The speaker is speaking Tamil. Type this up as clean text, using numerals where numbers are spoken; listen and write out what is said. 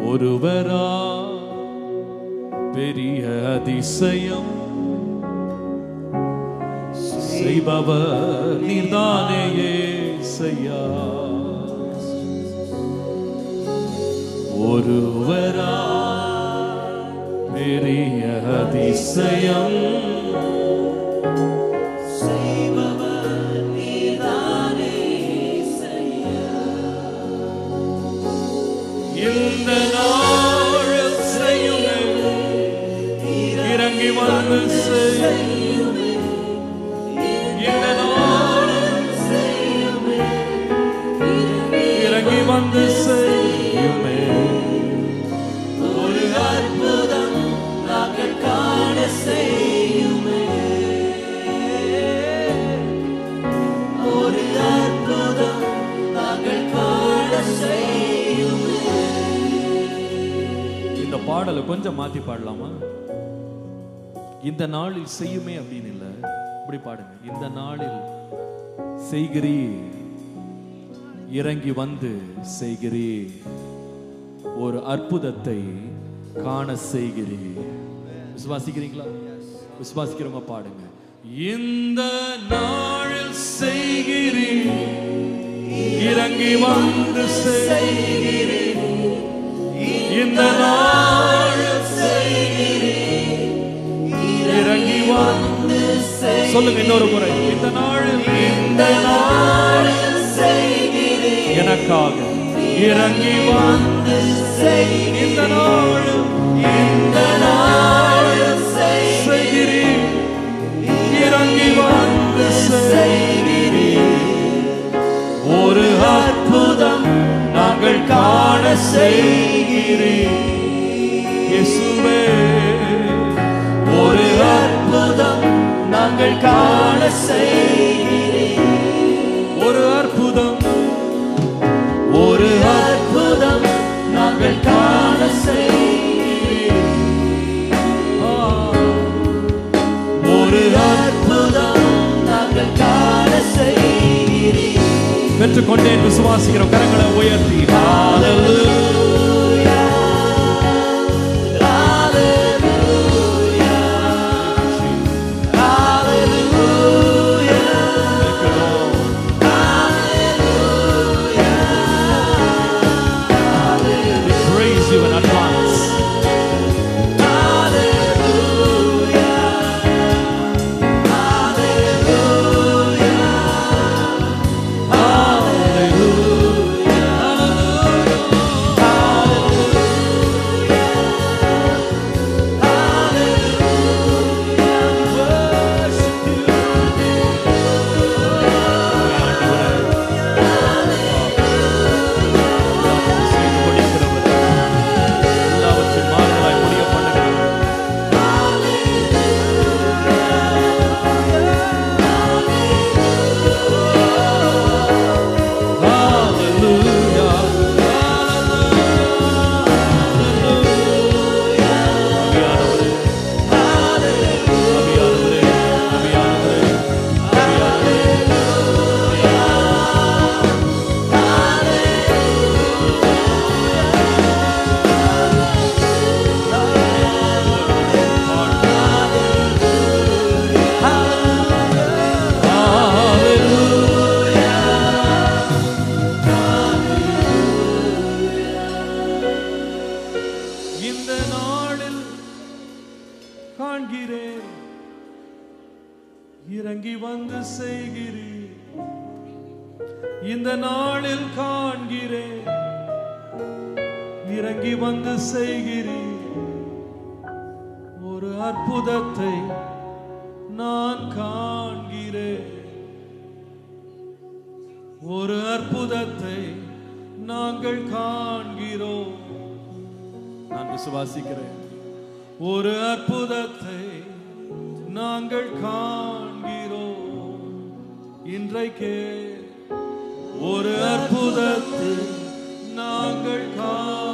ஒருவரா பெரிய அதிசயம் செய்பவர் நீர்தானே ஏசையா. ஒருவரா பெரிய அதிசயம் செய்பவர் நீர்தானே ஏசையா. இந்த நாளில் செய்யுமே, இறங்கி வந்து செய்யுமே. இந்த நாளில் செய்யுமே, இறங்கி வந்து செய்யுமே. ஒரு அற்புதம் நாங்கள் காண செய்யுமே. ஒரு அற்புதம் நாங்கள் காண செய்யுமே. இந்த பாடலை கொஞ்சம் மாத்தி பாடலாமா? இந்த நாளில் செய்யுமே அப்படின்னு இல்ல, இப்படி பாடுங்க. இந்த நாளில் செய்கிறீர், இறங்கி வந்து செய்கிறீர், ஒரு அற்புதத்தை காண செய்கிறீர். விசுவாசிக்கிறீங்களா? விசுவாசிக்கிறவங்க பாடுங்க. இந்த நாளில் செய்கிறீர், இறங்கி வந்து செய்கிறீர். இந்த நாளில் செய்கிறீர், இறங்கி வந்து சொல்லுங்க இன்னொரு முறை. இந்த நாளில், இந்த நாளில் செய்கிறீர், எனக்காக இறங்கி வந்து செய்கிறீர். இந்த நாளில், இந்த நாளில் செய்கிறீர், இறங்கி வந்து செய்கிறீர். ஒரு அற்புதம் நாங்கள் காண செய்கிறீர் இயேசுவே. ஒரு அற்புதம் நாங்கள் காண செய்கிறீர். ஒரு அற்புதம், ஒரு அற்புதம் நாங்கள் காண செய்கிறீர். ஒரு அற்புதம் நாங்கள் காண செய்கிறீர். பெற்றுக்கொண்டேன் விசுவாசிக்கிறோம். கரங்களை உயர்த்தி ஹalleluya. இறங்கி வந்து செய்கிறீர். இந்த நாளில் காண்கிறேன், இறங்கி வந்து செய்கிறீர். ஒரு அற்புதத்தை நான் காண்கிறேன். ஒரு அற்புதத்தை நாங்கள் காண்கிறோம். நான் விசுவாசிக்கிறேன். ஒரு அற்புதத்தை நாங்கள் காண்கிறோம். இன்றைக்கே ஒரு அற்புதத்தை நாங்கள் காண்கிறோம்.